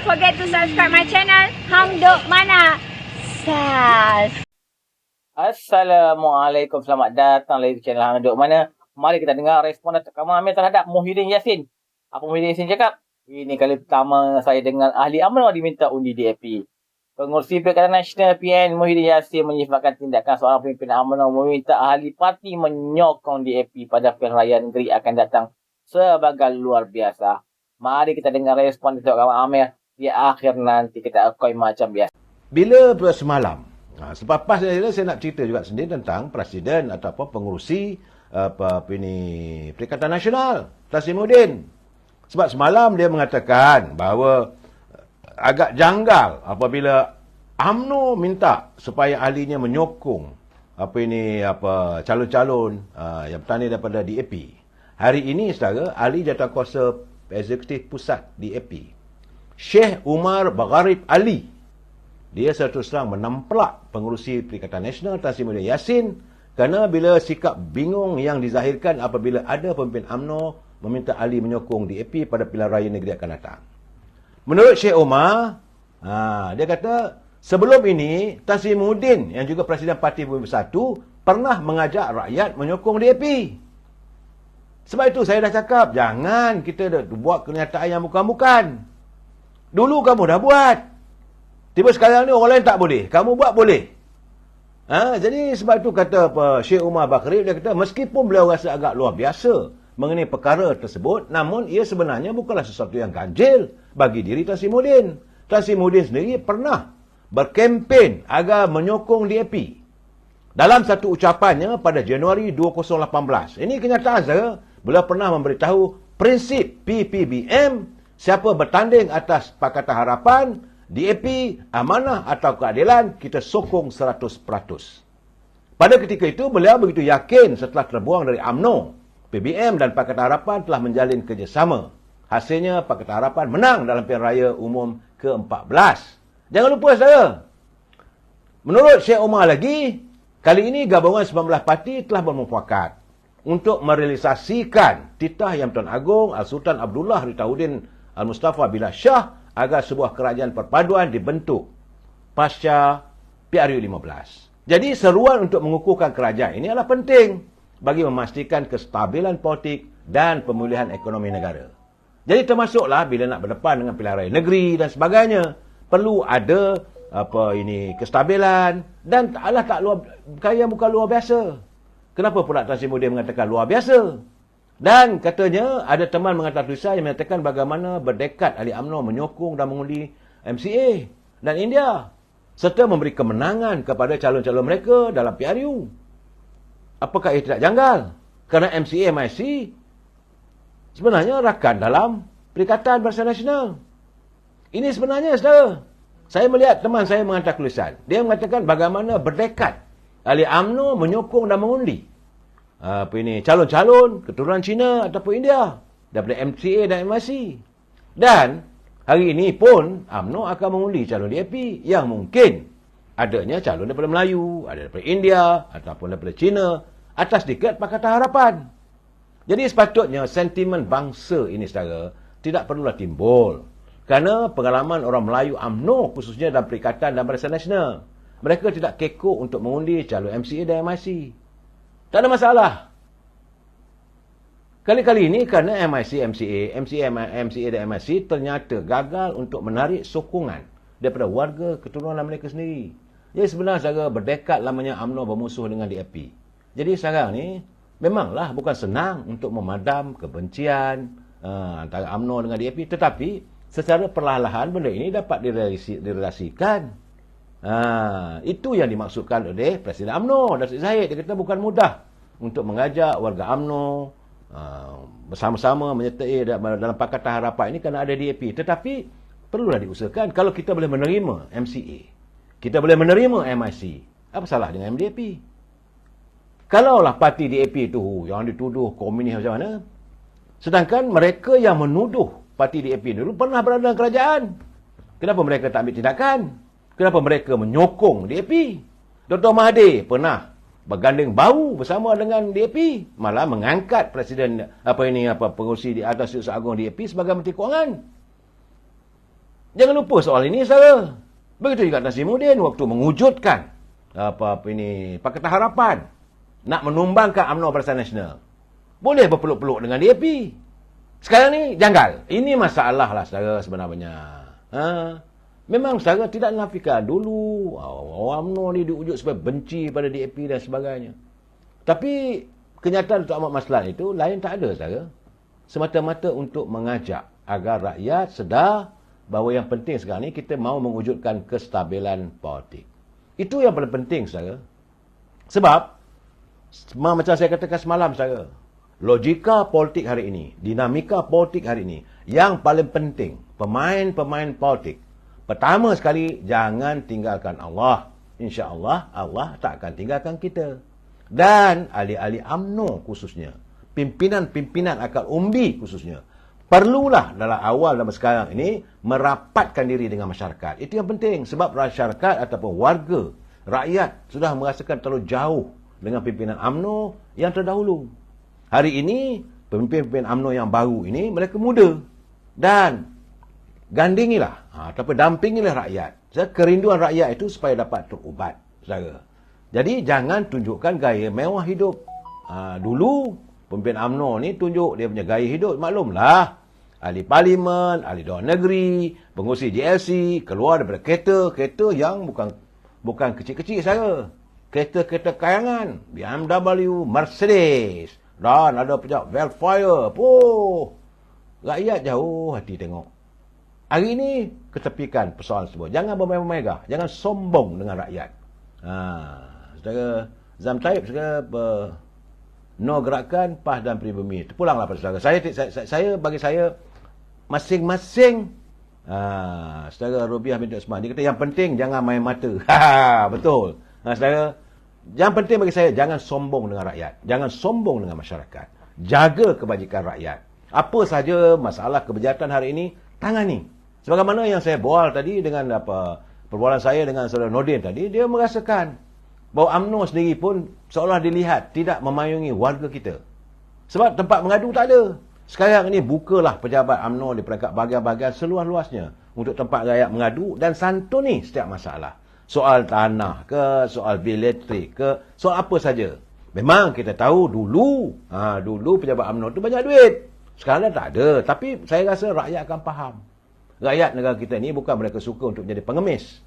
forget to subscribe my channel. Hang Duk Mana. Sas. Assalamualaikum, selamat datang lagi ke channel Hang Duk Mana. Mari kita dengar respon Kamal Amir terhadap Muhyiddin Yassin. Apa Muhyiddin Yassin cakap? Ini kali pertama saya dengar ahli UMNO diminta undi DAP. Pengurusi Perikatan Nasional PN Muhyiddin Yassin menyifatkan tindakan seorang pemimpin UMNO meminta ahli parti menyokong DAP pada pilihan raya negeri akan datang sebagai luar biasa. Mari kita dengar respon Datuk Kamal Amir. Di akhir nanti kita akui macam biasa. Bila semalam, selepas saya nak cerita juga sendiri tentang presiden ataupun pengurusi Perikatan Nasional Tasimuddin. Sebab semalam dia mengatakan bahawa agak janggal apabila UMNO minta supaya ahlinya menyokong calon-calon yang bertanding daripada DAP. Hari ini saudara, ahli jawatankuasa eksekutif pusat DAP, Sheikh Umar Bagharib Ali, dia terus terang menamplak pengurusi Perikatan Nasional Tasimuddin Yassin kerana bila sikap bingung yang dizahirkan apabila ada pemimpin UMNO meminta ahli menyokong DAP pada pilihan raya negeri akan datang. Menurut Sheikh Umar, dia kata sebelum ini Tasimuddin yang juga Presiden Parti Bersatu pernah mengajak rakyat menyokong DAP. Sebab itu saya dah cakap, jangan kita buat kenyataan yang bukan-bukan. Dulu kamu dah buat. Tiba sekarang ni orang lain tak boleh. Kamu buat boleh. Jadi sebab itu kata Syekh Umar Bagharib, dia kata meskipun beliau rasa agak luar biasa mengenai perkara tersebut, namun ia sebenarnya bukanlah sesuatu yang ganjil bagi diri Tasimuddin. Tasimuddin sendiri pernah berkempen agar menyokong DAP. Dalam satu ucapannya pada Januari 2018. Ini kenyataan saya. Beliau pernah memberitahu prinsip PPBM, siapa bertanding atas Pakatan Harapan, DAP, amanah atau keadilan, kita sokong 100%. Pada ketika itu, beliau begitu yakin setelah terbuang dari UMNO, PBM dan Pakatan Harapan telah menjalin kerjasama. Hasilnya, Pakatan Harapan menang dalam pilihan raya umum ke-14. Jangan lupa saudara, menurut Syekh Umar lagi, kali ini gabungan 19 parti telah bermufakat untuk merealisasikan titah Yang Pertuan Agong Al-Sultan Abdullah Ritahuddin Al-Mustafa Billah Shah agar sebuah kerajaan perpaduan dibentuk pasca PRU 15. Jadi seruan untuk mengukuhkan kerajaan ini adalah penting bagi memastikan kestabilan politik dan pemulihan ekonomi negara. Jadi termasuklah bila nak berdepan dengan pilihan raya negeri dan sebagainya, perlu ada kestabilan dan Allah tak luar kaya bukan luar biasa. Kenapa pula Tasimuddin mengatakan luar biasa? Dan katanya ada teman mengatakan tulisan yang mengatakan bagaimana berdekat ahli UMNO menyokong dan mengundi MCA dan India serta memberi kemenangan kepada calon-calon mereka dalam PRU. Apakah ia tidak janggal? Kerana MCA MIC sebenarnya rakan dalam Perikatan Barisan Nasional. Ini sebenarnya saudara, saya melihat teman saya menghantar tulisan. Dia mengatakan bagaimana berdekat ahli UMNO menyokong dan mengundi calon-calon keturunan Cina ataupun India daripada MCA dan MIC. Dan hari ini pun UMNO akan mengundi calon DAP yang mungkin adanya calon daripada Melayu, ada daripada India ataupun daripada Cina atas tiket Pakatan Harapan. Jadi sepatutnya sentimen bangsa ini saudara tidak perlulah timbul kerana pengalaman orang Melayu UMNO khususnya dalam Perikatan dan Barisan Nasional. Mereka tidak kekok untuk mengundi calon MCA dan MIC. Tak ada masalah. Kali-kali ini kerana MCA dan MIC ternyata gagal untuk menarik sokongan daripada warga keturunan mereka sendiri. Jadi sebenarnya saudara berdekat lamanya UMNO bermusuh dengan DAP. Jadi sekarang ni memanglah bukan senang untuk memadam kebencian antara UMNO dengan DAP, tetapi secara perlahan-lahan benda ini dapat direalisasikan. Itu yang dimaksudkan oleh Presiden UMNO Datuk Zahid. Dia kata bukan mudah untuk mengajak warga UMNO bersama-sama menyertai dalam Pakatan Harapan ini kerana ada DAP. Tetapi perlulah diusahakan. Kalau kita boleh menerima MCA, kita boleh menerima MIC, apa salah dengan MDAP? Kalaulah parti DAP itu yang dituduh komunis macam mana, sedangkan mereka yang menuduh parti DAP dulu pernah berada dalam kerajaan, kenapa mereka tak ambil tindakan? Kenapa mereka menyokong DAP? Dr. Mahathir pernah berganding bahu bersama dengan DAP, malah mengangkat presiden pengurusi di atas Setiausaha Agong DAP sebagai Menteri Kewangan. Jangan lupa soal ini, saudara. Begitu juga Nazimuddin waktu mewujudkan Pakatan Harapan nak menumbangkan UMNO Barisan Nasional. Boleh berpeluk-peluk dengan DAP. Sekarang ni janggal. Ini masalah lah, saudara, sebenarnya. Memang saudara tidak nafikan dulu UMNO ni diwujud supaya benci pada DAP dan sebagainya. Tapi kenyataan Datuk Ahmad Maslan itu lain tak ada, saudara. Semata-mata untuk mengajak agar rakyat sedar bahawa yang penting sekarang ni kita mahu mewujudkan kestabilan politik. Itu yang paling penting, saudara. Sebab macam saya katakan semalam, saudara, logika politik hari ini, dinamika politik hari ini, yang paling penting pemain-pemain politik, pertama sekali jangan tinggalkan Allah. InsyaAllah Allah tak akan tinggalkan kita. Dan ahli-ahli UMNO khususnya, pimpinan-pimpinan akal umbi khususnya, perlulah dalam awal dan sekarang ini merapatkan diri dengan masyarakat. Itu yang penting. Sebab masyarakat ataupun warga, rakyat sudah merasakan terlalu jauh dengan pimpinan UMNO yang terdahulu. Hari ini, pemimpin-pemimpin UMNO yang baru ini, mereka muda. Dan gandingilah ataupun dampingilah rakyat. Kerinduan rakyat itu supaya dapat terubat, saudara. Jadi jangan tunjukkan gaya mewah hidup. Dulu pemimpin UMNO ni tunjuk dia punya gaya hidup. Maklumlah, ahli parlimen, ahli luar negeri, pengurusi GLC, keluar daripada kereta yang bukan kecil-kecil, saudara. Kereta-kereta kayangan, BMW, Mercedes, dan ada pejak Velfire. Rakyat jauh hati tengok. Hari ini ketepikan persoalan tersebut. Jangan bermegah, jangan sombong dengan rakyat. Saudara Zam Taib, saudara no gerakan PAS dan Pribumi. Terpulanglah pada saudara. Bagi saya masing-masing saudara Rubiah binti Osman, dia kata yang penting jangan main mata. Betul. Saudara, yang penting bagi saya jangan sombong dengan rakyat, jangan sombong dengan masyarakat. Jaga kebajikan rakyat. Apa saja masalah kebejahatan hari ini, tangani. Sebagaimana yang saya bual tadi dengan perbualan saya dengan saudara Nordin tadi, dia merasakan bahawa UMNO sendiri pun seolah dilihat tidak memayungi warga kita. Sebab tempat mengadu tak ada. Sekarang ini bukalah pejabat UMNO di peringkat bahagian-bahagian seluas-luasnya untuk tempat rakyat mengadu dan santuni setiap masalah. Soal tanah ke, soal bil elektrik ke, soal apa saja. Memang kita tahu dulu pejabat UMNO tu banyak duit. Sekarang tak ada. Tapi saya rasa rakyat akan faham. Rakyat negara kita ni bukan mereka suka untuk menjadi pengemis.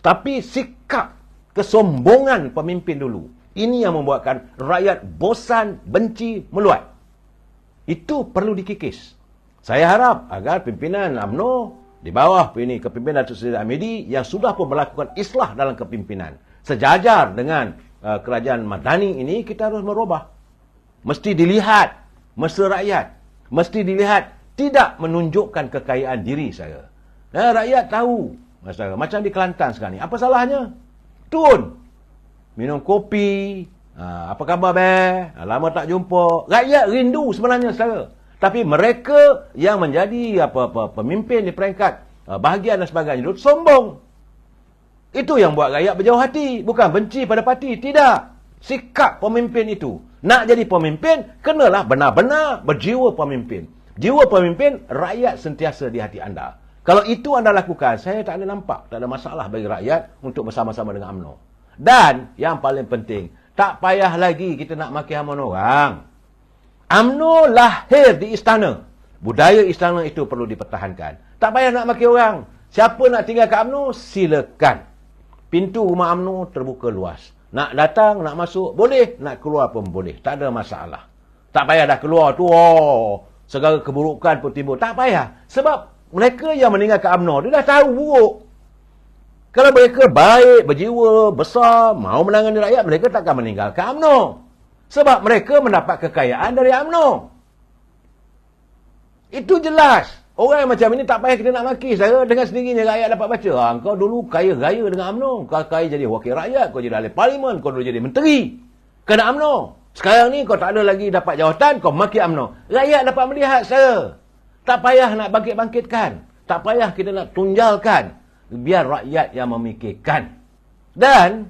Tapi sikap kesombongan pemimpin dulu, ini yang membuatkan rakyat bosan, benci, meluat. Itu perlu dikikis. Saya harap agar pimpinan UMNO di bawah kepimpinan Datuk Seri Hamidi yang sudah pun melakukan islah dalam kepimpinan, sejajar dengan kerajaan Madani ini, kita harus merubah. Mesti dilihat mesra rakyat. Mesti dilihat tidak menunjukkan kekayaan diri saya. Rakyat tahu. Macam di Kelantan sekarang ni. Apa salahnya? Turun. Minum kopi. Apa khabar, lama tak jumpa. Rakyat rindu sebenarnya, saudara. Tapi mereka yang menjadi pemimpin di peringkat bahagian dan sebagainya itu sombong. Itu yang buat rakyat berjauh hati. Bukan benci pada parti. Tidak. Sikap pemimpin itu. Nak jadi pemimpin, kenalah benar-benar berjiwa pemimpin. Jiwa pemimpin, rakyat sentiasa di hati anda. Kalau itu anda lakukan, saya tak ada nampak, tak ada masalah bagi rakyat untuk bersama-sama dengan UMNO. Dan yang paling penting, tak payah lagi kita nak maki-haman orang. UMNO lahir di istana. Budaya istana itu perlu dipertahankan. Tak payah nak maki orang. Siapa nak tinggal kat UMNO, silakan. Pintu rumah UMNO terbuka luas. Nak datang, nak masuk, boleh. Nak keluar pun boleh. Tak ada masalah. Tak payah dah keluar tu, segala keburukan pun timbul. Tak payah. Sebab mereka yang meninggalkan UMNO, dia dah tahu buruk. Kalau mereka baik, berjiwa, besar, mahu menangani rakyat, mereka takkan meninggalkan UMNO. Sebab mereka mendapat kekayaan dari UMNO. Itu jelas. Orang yang macam ini tak payah kita nak maki. Saya dengan sendirinya rakyat dapat baca. Kau dulu kaya-raya dengan UMNO. Kau kaya jadi wakil rakyat. Kau jadi ahli parlimen. Kau dulu jadi menteri. Kena UMNO. Sekarang ni kau tak ada lagi dapat jawatan. Kau maki UMNO. Rakyat dapat melihat, saya. Tak payah nak bangkit-bangkitkan. Tak payah kita nak tunjalkan. Biar rakyat yang memikirkan. Dan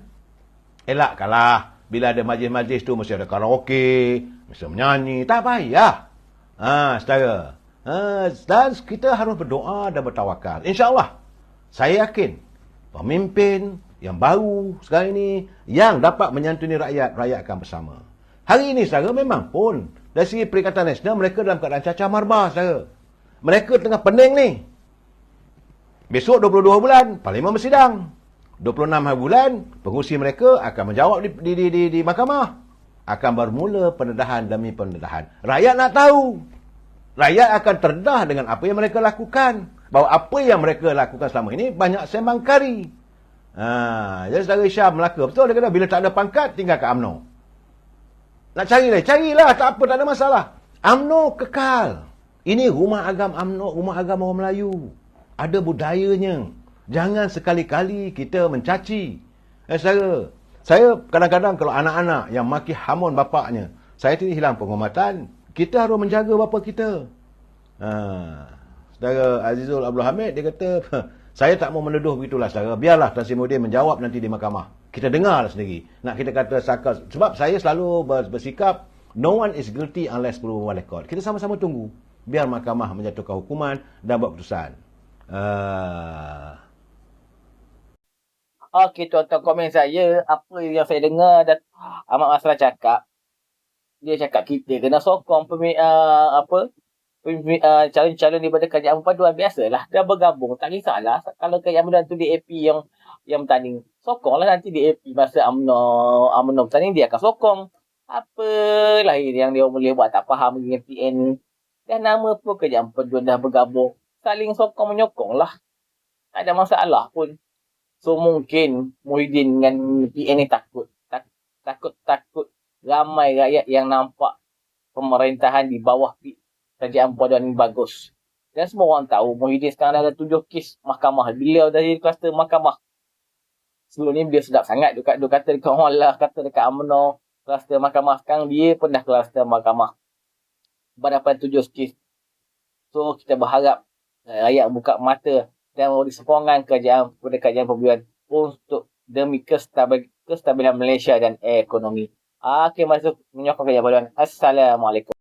elakkanlah. Bila ada majlis-majlis tu mesti ada karaoke. Mesti menyanyi. Tak payah. Saudara. Dan kita harus berdoa dan bertawakal. InsyaAllah, saya yakin pemimpin yang baru sekarang ini yang dapat menyantuni rakyat, rakyat akan bersama. Hari ini saudara memang pun dari segi Perikatan Nasional mereka dalam keadaan cacah marba saudara. Mereka tengah pening ni. Besok 22 bulan Parlimen bersidang. 26 hari bulan pengurusi mereka akan menjawab di mahkamah. Akan bermula pendedahan demi pendedahan. Rakyat nak tahu. Rakyat akan terdedah dengan apa yang mereka lakukan. Bahawa apa yang mereka lakukan selama ini banyak sembang kari. Jadi saudara Syam Melaka betul dia kata bila tak ada pangkat tinggal kat UMNO. Nak carilah tak apa, tak ada masalah. UMNO kekal. Ini rumah agam UMNO, rumah agam orang Melayu. Ada budayanya. Jangan sekali-kali kita mencaci. Saudara, saya kadang-kadang kalau anak-anak yang maki hamun bapaknya, saya tidak hilang penghormatan. Kita harus menjaga bapa kita. Saudara Azizul Abdul Hamid dia kata saya tak mau menuduh begitulah saudara. Biarlah Tan Sri Muhyiddin menjawab nanti di mahkamah. Kita dengarlah sendiri. Nak kita kata sakas. Sebab saya selalu bersikap, no one is guilty unless proven on record. Kita sama-sama tunggu. Biar mahkamah menjatuhkan hukuman dan buat keputusan. Okey, tuan-tuan, komen saya. Apa yang saya dengar dan Ahmad Masrah cakap. Dia cakap kita kena sokong calon-calon daripada kerajaan perpaduan. Biasalah, dah bergabung, tak kisahlah. Kalau kerajaan perpaduan tu DAP yang bertanding, sokonglah nanti DAP masa UMNO bertanding, dia akan sokong. Apa lain yang dia boleh buat, tak faham dengan PN ni. Dan nama pun kerajaan perpaduan dah bergabung, saling sokong menyokong lah, tak ada masalah pun. So mungkin Muhyiddin dengan PN ni takut ramai rakyat yang nampak pemerintahan di bawah kerajaan perpaduan ini bagus. Dan semua orang tahu Muhyiddin sekarang dah ada 7 kes mahkamah. Beliau dah jadi kluster mahkamah. Sebelum ni dia sedap sangat. Dia kata dekat orang lah, kata dekat UMNO, kluster mahkamah. Sekarang dia pun dah kluster mahkamah. Berhadapan 7 kes. So kita berharap rakyat buka mata dan memberi sokongan kerajaan kepada kerajaan perpaduan untuk demi kestabilan Malaysia dan ekonomi. Okey, masuk menyokong kerajaan perpaduan. Assalamualaikum.